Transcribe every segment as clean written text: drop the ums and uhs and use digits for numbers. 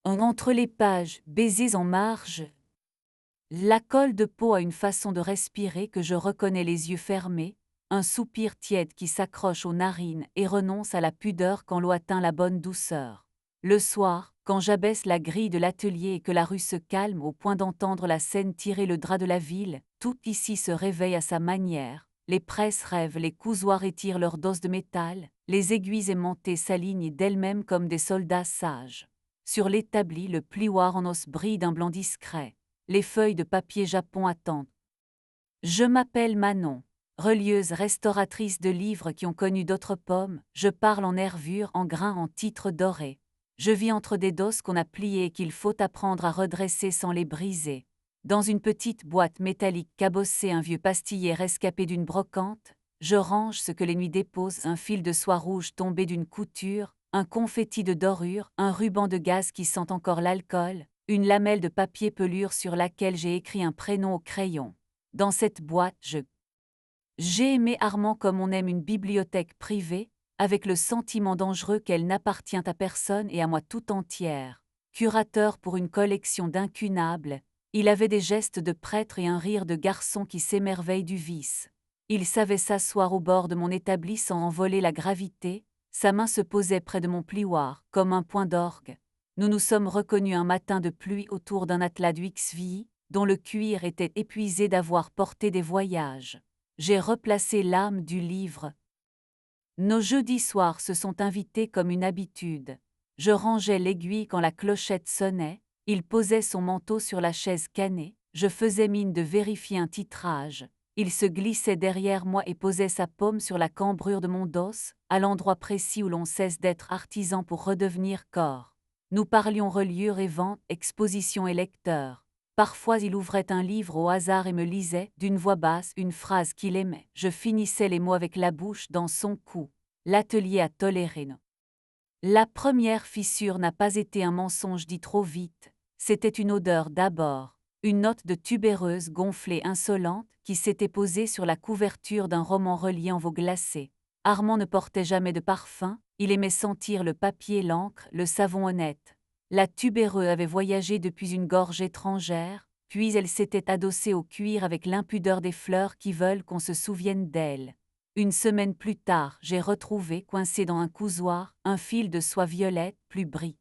Entre les pages, baisers en marge. La colle de peau a une façon de respirer que je reconnais les yeux fermés, un soupir tiède qui s'accroche aux narines et renonce à la pudeur quand l'eau atteint la bonne douceur. Le soir, quand j'abaisse la grille de l'atelier et que la rue se calme au point d'entendre la Seine tirer le drap de la ville, tout ici se réveille à sa manière. Les presses rêvent, les cousoirs étirent leur dose de métal, les aiguilles aimantées s'alignent d'elles-mêmes comme des soldats sages. Sur l'établi, le plioir en os brille d'un blanc discret. Les feuilles de papier japon attendent. Je m'appelle Manon, relieuse restauratrice de livres qui ont connu d'autres pommes, je parle en nervures, en grains, en titres dorés. Je vis entre des doses qu'on a pliées et qu'il faut apprendre à redresser sans les briser. Dans une petite boîte métallique cabossée, un vieux pastillet rescapé d'une brocante, je range ce que les nuits déposent, un fil de soie rouge tombé d'une couture, un confetti de dorure, un ruban de gaz qui sent encore l'alcool, une lamelle de papier pelure sur laquelle j'ai écrit un prénom au crayon. Dans cette boîte, j'ai aimé Armand comme on aime une bibliothèque privée, avec le sentiment dangereux qu'elle n'appartient à personne et à moi tout entière. Curateur pour une collection d'incunables, il avait des gestes de prêtre et un rire de garçon qui s'émerveille du vice. Il savait s'asseoir au bord de mon établi sans en voler la gravité, sa main se posait près de mon plioir, comme un point d'orgue. Nous nous sommes reconnus un matin de pluie autour d'un atlas du XVI, dont le cuir était épuisé d'avoir porté des voyages. J'ai replacé l'âme du livre. Nos jeudis soirs se sont invités comme une habitude. Je rangeais l'aiguille quand la clochette sonnait, il posait son manteau sur la chaise canée, je faisais mine de vérifier un titrage. Il se glissait derrière moi et posait sa paume sur la cambrure de mon dos, à l'endroit précis où l'on cesse d'être artisan pour redevenir corps. Nous parlions reliure et vente, exposition et lecteur. Parfois il ouvrait un livre au hasard et me lisait, d'une voix basse, une phrase qu'il aimait. Je finissais les mots avec la bouche dans son cou. L'atelier a toléré. La première fissure n'a pas été un mensonge dit trop vite, c'était une odeur d'abord, une note de tubéreuse gonflée insolente qui s'était posée sur la couverture d'un roman relié en veau glacé. Armand ne portait jamais de parfum, il aimait sentir le papier, l'encre, le savon honnête. La tubéreuse avait voyagé depuis une gorge étrangère, puis elle s'était adossée au cuir avec l'impudeur des fleurs qui veulent qu'on se souvienne d'elle. Une semaine plus tard, j'ai retrouvé, coincé dans un cousoir, un fil de soie violette, plus bris.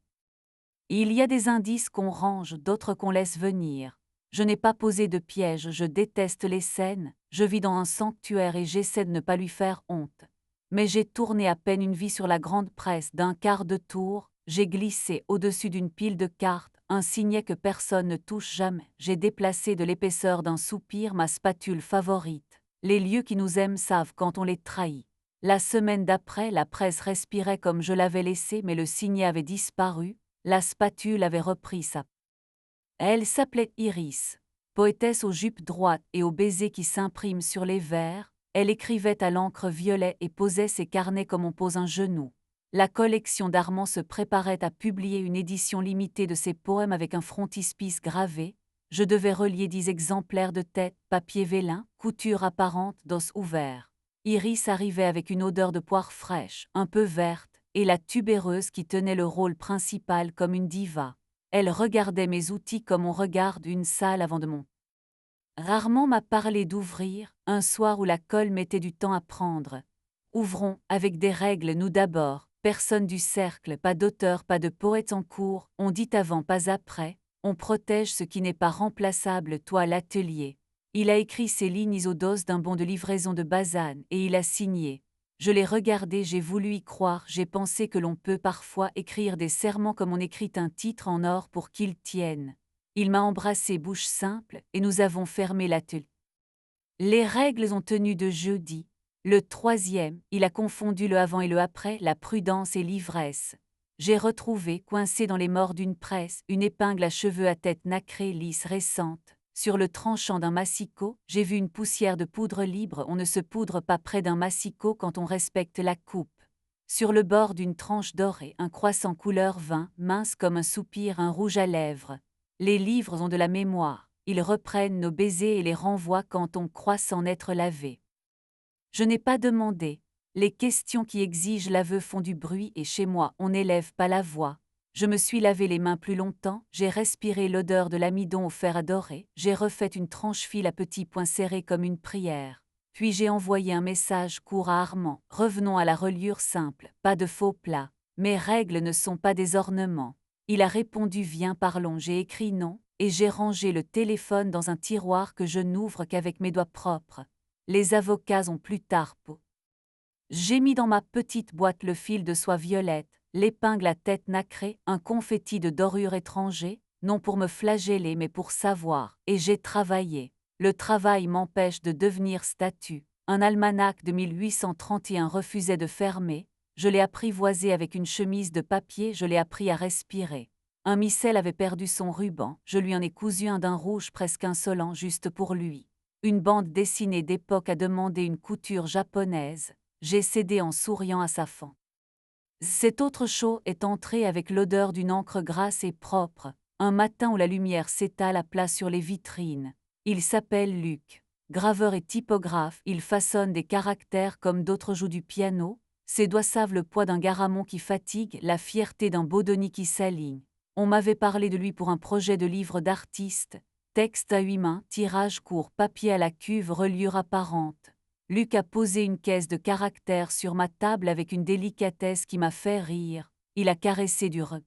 Il y a des indices qu'on range, d'autres qu'on laisse venir. Je n'ai pas posé de piège, je déteste les scènes, je vis dans un sanctuaire et j'essaie de ne pas lui faire honte. Mais j'ai tourné à peine une vie sur la grande presse d'un quart de tour, j'ai glissé au-dessus d'une pile de cartes, un signet que personne ne touche jamais, j'ai déplacé de l'épaisseur d'un soupir ma spatule favorite. Les lieux qui nous aiment savent quand on les trahit. La semaine d'après, la presse respirait comme je l'avais laissé mais le signet avait disparu, la spatule avait repris sa. Elle s'appelait Iris. Poétesse aux jupes droites et aux baisers qui s'impriment sur les verres, elle écrivait à l'encre violet et posait ses carnets comme on pose un genou. La collection d'Armand se préparait à publier une édition limitée de ses poèmes avec un frontispice gravé. Je devais relier 10 exemplaires de tête, papier vélin, couture apparente d'os ouverts. Iris arrivait avec une odeur de poire fraîche, un peu verte, et la tubéreuse qui tenait le rôle principal comme une diva. Elle regardait mes outils comme on regarde une salle avant de monter. Rarement m'a parlé d'ouvrir, un soir où la colle mettait du temps à prendre. Ouvrons, avec des règles nous d'abord, personne du cercle, pas d'auteur, pas de poète en cours, on dit avant, pas après, on protège ce qui n'est pas remplaçable, toi l'atelier. Il a écrit ces lignes aux doses d'un bon de livraison de Bazane et il a signé. Je l'ai regardé, j'ai voulu y croire, j'ai pensé que l'on peut parfois écrire des serments comme on écrit un titre en or pour qu'il tienne. Il m'a embrassé bouche simple et nous avons fermé l'atelier. Les règles ont tenu de jeudi. Le troisième, il a confondu le avant et le après, la prudence et l'ivresse. J'ai retrouvé, coincé dans les morts d'une presse, une épingle à cheveux à tête nacrée, lisse, récente. Sur le tranchant d'un massicot, j'ai vu une poussière de poudre libre. On ne se poudre pas près d'un massicot quand on respecte la coupe. Sur le bord d'une tranche dorée, un croissant couleur vin, mince comme un soupir, un rouge à lèvres. Les livres ont de la mémoire, ils reprennent nos baisers et les renvoient quand on croit s'en être lavé. Je n'ai pas demandé, les questions qui exigent l'aveu font du bruit et chez moi on n'élève pas la voix. Je me suis lavé les mains plus longtemps, j'ai respiré l'odeur de l'amidon au fer à dorer, j'ai refait une tranche-fil à petits points serrés comme une prière. Puis j'ai envoyé un message court à Armand. Revenons à la reliure simple, pas de faux plats. Mes règles ne sont pas des ornements. Il a répondu viens parlons, j'ai écrit non, et j'ai rangé le téléphone dans un tiroir que je n'ouvre qu'avec mes doigts propres. Les avocats ont plus tard peau. J'ai mis dans ma petite boîte le fil de soie violette, l'épingle à tête nacrée, un confetti de dorure étranger, non pour me flageller mais pour savoir, et j'ai travaillé. Le travail m'empêche de devenir statue. Un almanach de 1831 refusait de fermer, je l'ai apprivoisé avec une chemise de papier, je l'ai appris à respirer. Un missel avait perdu son ruban, je lui en ai cousu un d'un rouge presque insolent juste pour lui. Une bande dessinée d'époque a demandé une couture japonaise, j'ai cédé en souriant à sa fan. Cet autre chaud est entré avec l'odeur d'une encre grasse et propre, un matin où la lumière s'étale à plat sur les vitrines. Il s'appelle Luc. Graveur et typographe, il façonne des caractères comme d'autres jouent du piano, ses doigts savent le poids d'un garamond qui fatigue, la fierté d'un baudonnier qui s'aligne. On m'avait parlé de lui pour un projet de livre d'artiste, texte à 8 mains, tirage court, papier à la cuve, reliure apparente. Luc a posé une caisse de caractères sur ma table avec une délicatesse qui m'a fait rire. Il a caressé du re.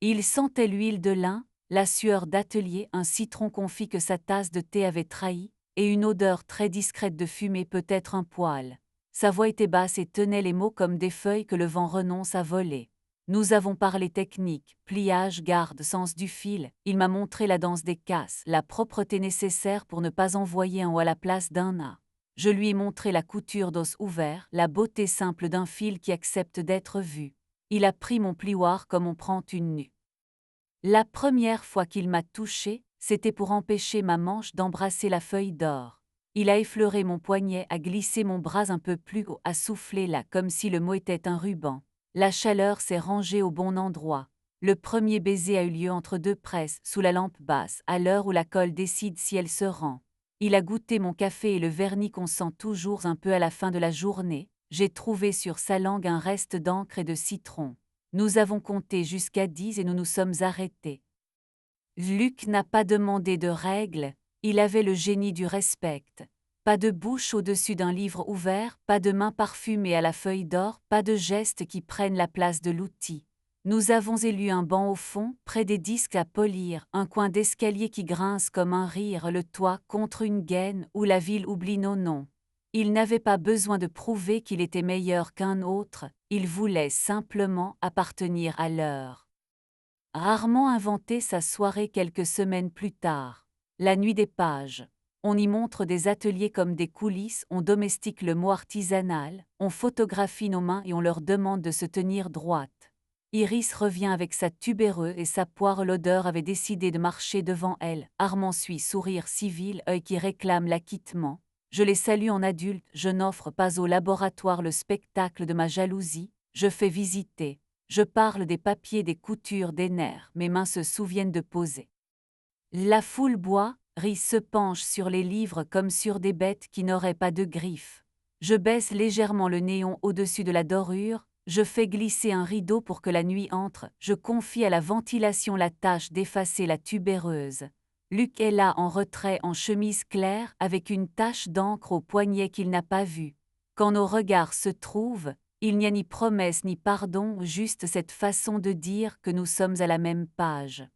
Il sentait l'huile de lin, la sueur d'atelier, un citron confit que sa tasse de thé avait trahi, et une odeur très discrète de fumée, peut-être un poêle. Sa voix était basse et tenait les mots comme des feuilles que le vent renonce à voler. Nous avons parlé technique, pliage, garde, sens du fil. Il m'a montré la danse des casses, la propreté nécessaire pour ne pas envoyer un O à la place d'un A. Je lui ai montré la couture d'os ouvert, la beauté simple d'un fil qui accepte d'être vu. Il a pris mon plioir comme on prend une nue. La première fois qu'il m'a touché, c'était pour empêcher ma manche d'embrasser la feuille d'or. Il a effleuré mon poignet, a glissé mon bras un peu plus haut, a soufflé là comme si le mot était un ruban. La chaleur s'est rangée au bon endroit. Le premier baiser a eu lieu entre deux presses, sous la lampe basse, à l'heure où la colle décide si elle se rend. Il a goûté mon café et le vernis qu'on sent toujours un peu à la fin de la journée. J'ai trouvé sur sa langue un reste d'encre et de citron. Nous avons compté jusqu'à 10 et nous nous sommes arrêtés. Luc n'a pas demandé de règles, il avait le génie du respect. Pas de bouche au-dessus d'un livre ouvert, pas de main parfumée à la feuille d'or, pas de gestes qui prennent la place de l'outil. Nous avons élu un banc au fond, près des disques à polir, un coin d'escalier qui grince comme un rire, le toit contre une gaine où la ville oublie nos noms. Il n'avait pas besoin de prouver qu'il était meilleur qu'un autre, il voulait simplement appartenir à l'heure. Rarement inventé sa soirée quelques semaines plus tard. La nuit des pages. On y montre des ateliers comme des coulisses, on domestique le mot artisanal, on photographie nos mains et on leur demande de se tenir droite. Iris revient avec sa tubéreuse et sa poire, l'odeur avait décidé de marcher devant elle. Armand suit, sourire civil, œil qui réclame l'acquittement. Je les salue en adulte, je n'offre pas au laboratoire le spectacle de ma jalousie, je fais visiter. Je parle des papiers, des coutures, des nerfs, mes mains se souviennent de poser. La foule boit, rit, se penche sur les livres comme sur des bêtes qui n'auraient pas de griffes. Je baisse légèrement le néon au-dessus de la dorure, je fais glisser un rideau pour que la nuit entre, je confie à la ventilation la tâche d'effacer la tubéreuse. Luc est là en retrait en chemise claire avec une tache d'encre au poignet qu'il n'a pas vue. Quand nos regards se trouvent, il n'y a ni promesse ni pardon, juste cette façon de dire que nous sommes à la même page.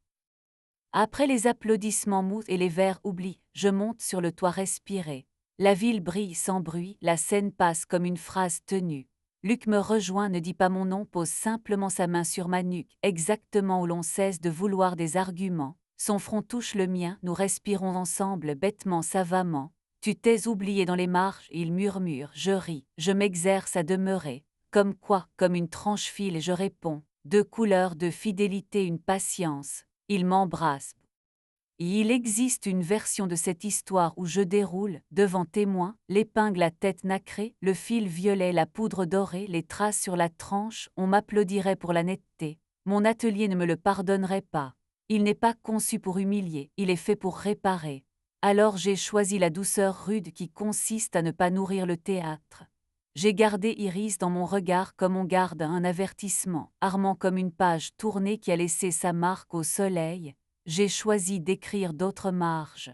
Après les applaudissements mous et les verres oubliés, je monte sur le toit respirer. La ville brille sans bruit, la scène passe comme une phrase tenue. Luc me rejoint, ne dit pas mon nom, pose simplement sa main sur ma nuque, exactement où l'on cesse de vouloir des arguments. Son front touche le mien, nous respirons ensemble, bêtement, savamment. Tu t'es oublié dans les marges, il murmure, je ris, je m'exerce à demeurer. Comme quoi, comme une tranche-fil, je réponds. Deux couleurs, de fidélité, une patience. Il m'embrasse. Il existe une version de cette histoire où je déroule, devant témoins, l'épingle à tête nacrée, le fil violet, la poudre dorée, les traces sur la tranche, on m'applaudirait pour la netteté. Mon atelier ne me le pardonnerait pas. Il n'est pas conçu pour humilier, il est fait pour réparer. Alors j'ai choisi la douceur rude qui consiste à ne pas nourrir le théâtre. J'ai gardé Iris dans mon regard comme on garde un avertissement, Armand comme une page tournée qui a laissé sa marque au soleil. J'ai choisi d'écrire d'autres marges.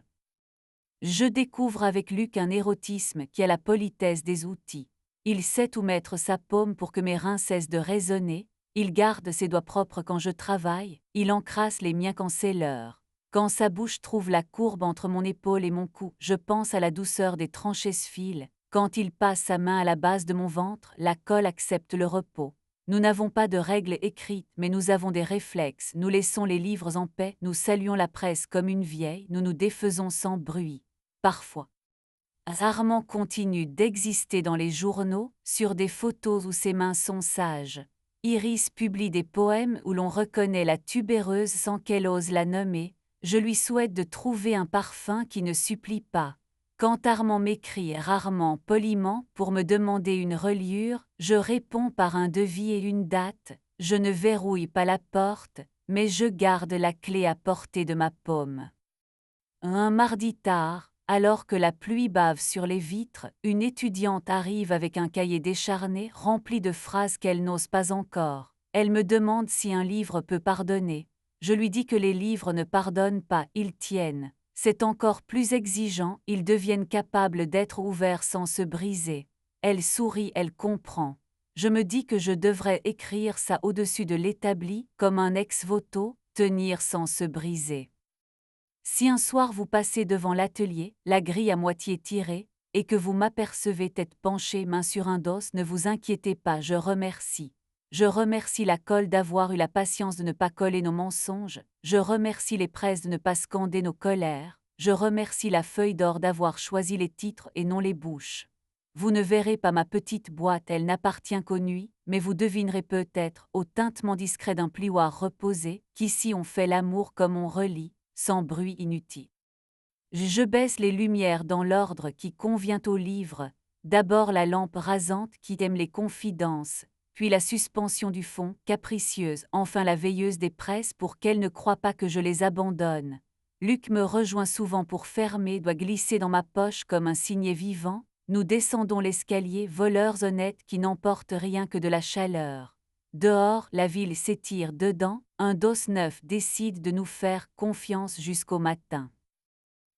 Je découvre avec Luc un érotisme qui a la politesse des outils. Il sait où mettre sa paume pour que mes reins cessent de résonner, il garde ses doigts propres quand je travaille, il encrasse les miens quand c'est l'heure. Quand sa bouche trouve la courbe entre mon épaule et mon cou, je pense à la douceur des tranchées fils. Quand il passe sa main à la base de mon ventre, la colle accepte le repos. Nous n'avons pas de règles écrites, mais nous avons des réflexes, nous laissons les livres en paix, nous saluons la presse comme une vieille, nous nous défaisons sans bruit. Parfois. Armand continue d'exister dans les journaux, sur des photos où ses mains sont sages. Iris publie des poèmes où l'on reconnaît la tubéreuse sans qu'elle ose la nommer. Je lui souhaite de trouver un parfum qui ne supplie pas. Quand Armand m'écrit rarement poliment pour me demander une reliure, je réponds par un devis et une date. Je ne verrouille pas la porte, mais je garde la clé à portée de ma paume. Un mardi tard, alors que la pluie bave sur les vitres, une étudiante arrive avec un cahier décharné rempli de phrases qu'elle n'ose pas encore. Elle me demande si un livre peut pardonner. Je lui dis que les livres ne pardonnent pas, ils tiennent. C'est encore plus exigeant, ils deviennent capables d'être ouverts sans se briser. Elle sourit, elle comprend. Je me dis que je devrais écrire ça au-dessus de l'établi, comme un ex-voto, tenir sans se briser. Si un soir vous passez devant l'atelier, la grille à moitié tirée, et que vous m'apercevez tête penchée, main sur un dos, ne vous inquiétez pas, je remercie. Je remercie la colle d'avoir eu la patience de ne pas coller nos mensonges, je remercie les presses de ne pas scander nos colères, je remercie la feuille d'or d'avoir choisi les titres et non les bouches. Vous ne verrez pas ma petite boîte, elle n'appartient qu'aux nuits, mais vous devinerez peut-être, au tintement discret d'un plioir reposé, qu'ici on fait l'amour comme on relit, sans bruit inutile. Je baisse les lumières dans l'ordre qui convient au livre, d'abord la lampe rasante qui aime les confidences, puis la suspension du fond, capricieuse, enfin la veilleuse des presses pour qu'elle ne croie pas que je les abandonne. Luc me rejoint souvent pour fermer, doit glisser dans ma poche comme un signet vivant, nous descendons l'escalier, voleurs honnêtes qui n'emportent rien que de la chaleur. Dehors, la ville s'étire, dedans, un dos neuf décide de nous faire confiance jusqu'au matin.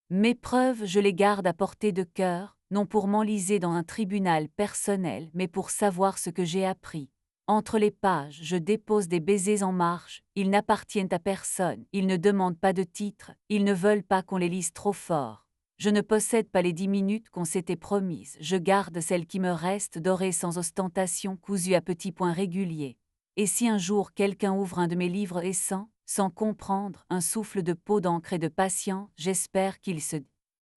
Mes preuves, je les garde à portée de cœur, non pour m'enliser dans un tribunal personnel, mais pour savoir ce que j'ai appris. Entre les pages, je dépose des baisers en marche, ils n'appartiennent à personne, ils ne demandent pas de titre, ils ne veulent pas qu'on les lise trop fort. Je ne possède pas les 10 minutes qu'on s'était promises, je garde celles qui me restent dorées sans ostentation, cousues à petits points réguliers. Et si un jour quelqu'un ouvre un de mes livres et sans comprendre, un souffle de peau d'encre et de patience, j'espère qu'il se